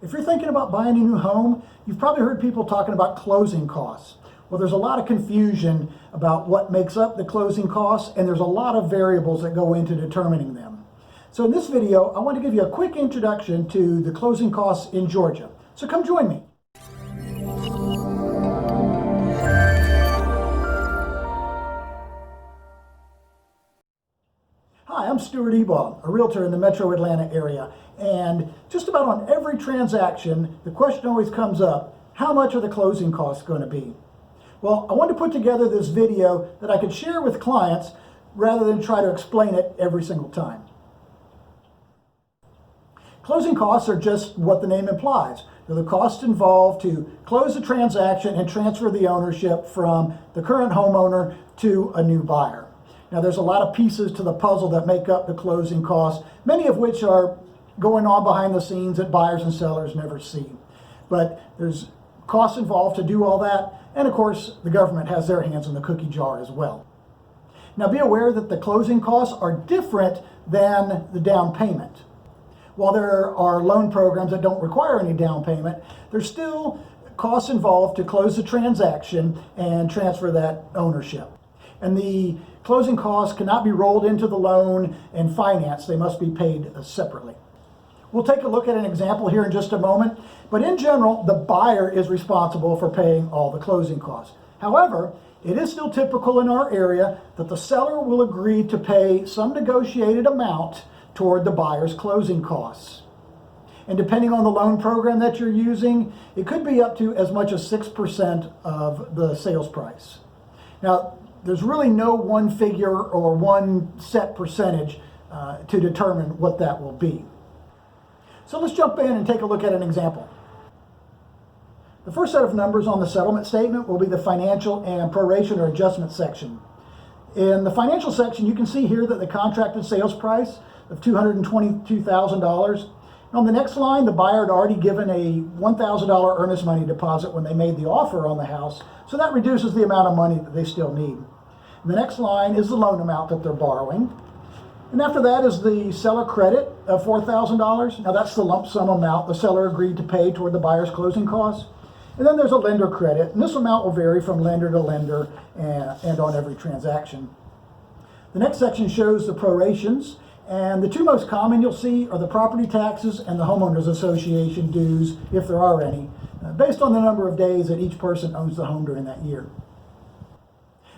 If you're thinking about buying a new home, you've probably heard people talking about closing costs. Well, there's a lot of confusion about what makes up the closing costs, and there's a lot of variables that go into determining them. So in this video, I want to give you a quick introduction to the closing costs in Georgia. So come join me. Hi, I'm Stewart Ebaugh, a realtor in the metro Atlanta area. And just about on every transaction, the question always comes up, how much are the closing costs going to be? Well, I wanted to put together this video that I could share with clients rather than try to explain it every single time. Closing costs are just what the name implies. They're the costs involved to close the transaction and transfer the ownership from the current homeowner to a new buyer. Now, there's a lot of pieces to the puzzle that make up the closing costs, many of which are going on behind the scenes that buyers and sellers never see. But there's costs involved to do all that, and of course, the government has their hands in the cookie jar as well. Now, be aware that the closing costs are different than the down payment. While there are loan programs that don't require any down payment, there's still costs involved to close the transaction and transfer that ownership. And the closing costs cannot be rolled into the loan and financed. They must be paid separately. We'll take a look at an example here in just a moment, but in general, the buyer is responsible for paying all the closing costs. However, it is still typical in our area that the seller will agree to pay some negotiated amount toward the buyer's closing costs. And depending on the loan program that you're using, it could be up to as much as 6% of the sales price. Now, there's really no one figure or one set percentage to determine what that will be. So let's jump in and take a look at an example. The first set of numbers on the settlement statement will be the financial and proration or adjustment section. In the financial section, you can see here that the contracted sales price of $222,000. On the next line, the buyer had already given a $1,000 earnest money deposit when they made the offer on the house, so that reduces the amount of money that they still need. The next line is the loan amount that they're borrowing. And after that is the seller credit of $4,000. Now that's the lump sum amount the seller agreed to pay toward the buyer's closing costs. And then there's a lender credit, and this amount will vary from lender to lender and on every transaction. The next section shows the prorations, and the two most common you'll see are the property taxes and the homeowners association dues, if there are any, based on the number of days that each person owns the home during that year.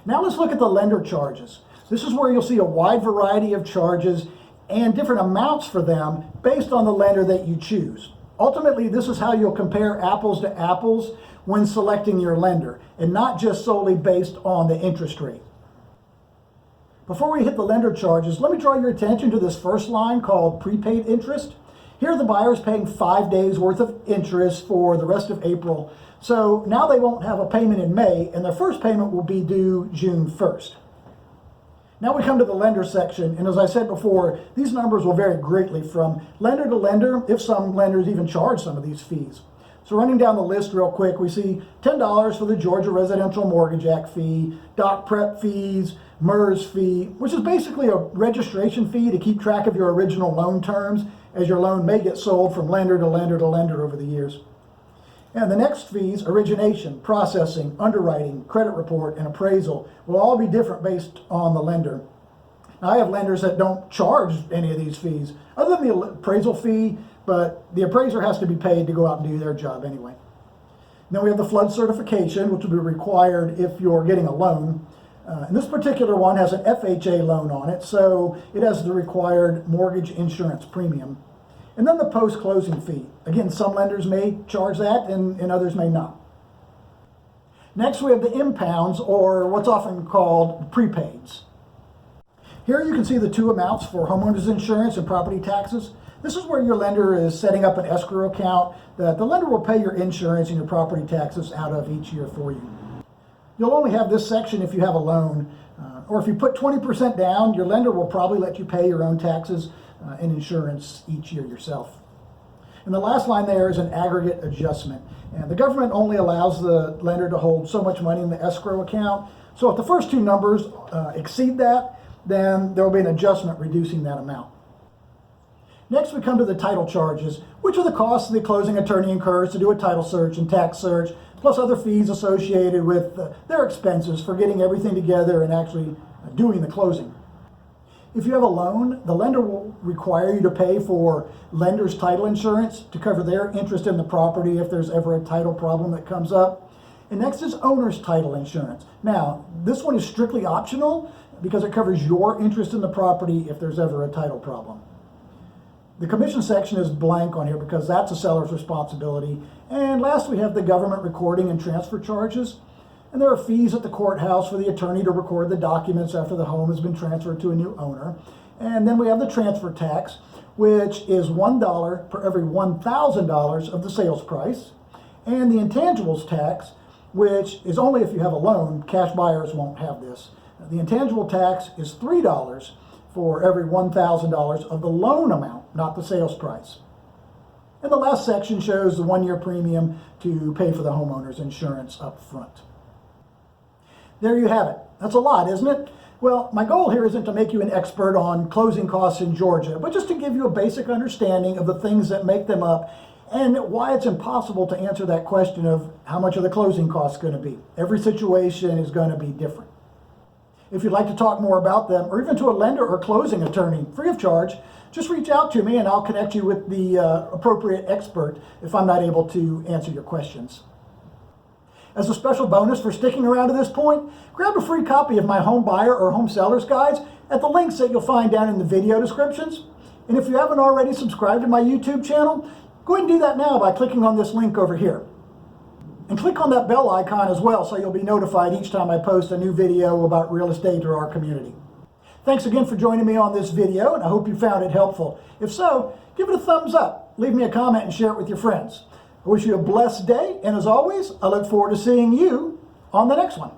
Now let's look at the lender charges. This is where you'll see a wide variety of charges and different amounts for them based on the lender that you choose. Ultimately, this is how you'll compare apples to apples when selecting your lender, and not just solely based on the interest rate. Before we hit the lender charges, let me draw your attention to this first line called prepaid interest. Here the buyer is paying 5 days worth of interest for the rest of April. So now they won't have a payment in May, and their first payment will be due June 1st. Now we come to the lender section, and as I said before, these numbers will vary greatly from lender to lender, if some lenders even charge some of these fees. So running down the list real quick, we see $10 for the Georgia Residential Mortgage Act fee, doc prep fees, MERS fee, which is basically a registration fee to keep track of your original loan terms, as your loan may get sold from lender to lender to lender over the years. And the next fees, origination, processing, underwriting, credit report, and appraisal, will all be different based on the lender. Now, I have lenders that don't charge any of these fees, other than the appraisal fee, but the appraiser has to be paid to go out and do their job anyway. Then we have the flood certification, which will be required if you're getting a loan. And this particular one has an FHA loan on it, so it has the required mortgage insurance premium. And then the post-closing fee. Again, some lenders may charge that and others may not. Next, we have the impounds, or what's often called prepaids. Here you can see the two amounts for homeowners insurance and property taxes. This is where your lender is setting up an escrow account that the lender will pay your insurance and your property taxes out of each year for you. You'll only have this section if you have a loan, or if you put 20% down, your lender will probably let you pay your own taxes and insurance each year yourself. And the last line there is an aggregate adjustment. And the government only allows the lender to hold so much money in the escrow account. So if the first two numbers exceed that, then there will be an adjustment reducing that amount. Next, we come to the title charges, which are the costs the closing attorney incurs to do a title search and tax search, plus other fees associated with their expenses for getting everything together and actually doing the closing. If you have a loan, the lender will require you to pay for lender's title insurance to cover their interest in the property if there's ever a title problem that comes up. And next is owner's title insurance. Now, this one is strictly optional because it covers your interest in the property if there's ever a title problem. The commission section is blank on here because that's a seller's responsibility. And last, we have the government recording and transfer charges. And there are fees at the courthouse for the attorney to record the documents after the home has been transferred to a new owner. And then we have the transfer tax, which is $1 per every $1,000 of the sales price. And the intangibles tax, which is only if you have a loan. Cash buyers won't have this. The intangible tax is $3 for every $1,000 of the loan amount, not the sales price. And the last section shows the 1-year premium to pay for the homeowner's insurance up front. There you have it. That's a lot, isn't it? Well, my goal here isn't to make you an expert on closing costs in Georgia, but just to give you a basic understanding of the things that make them up and why it's impossible to answer that question of how much are the closing costs going to be. Every situation is going to be different. If you'd like to talk more about them, or even to a lender or closing attorney, free of charge, just reach out to me and I'll connect you with the appropriate expert if I'm not able to answer your questions. As a special bonus for sticking around to this point, grab a free copy of my home buyer or home seller's guides at the links that you'll find down in the video descriptions. And if you haven't already subscribed to my YouTube channel, go ahead and do that now by clicking on this link over here. And click on that bell icon as well so you'll be notified each time I post a new video about real estate or our community. Thanks again for joining me on this video, and I hope you found it helpful. If so, give it a thumbs up, leave me a comment, and share it with your friends. I wish you a blessed day, and as always, I look forward to seeing you on the next one.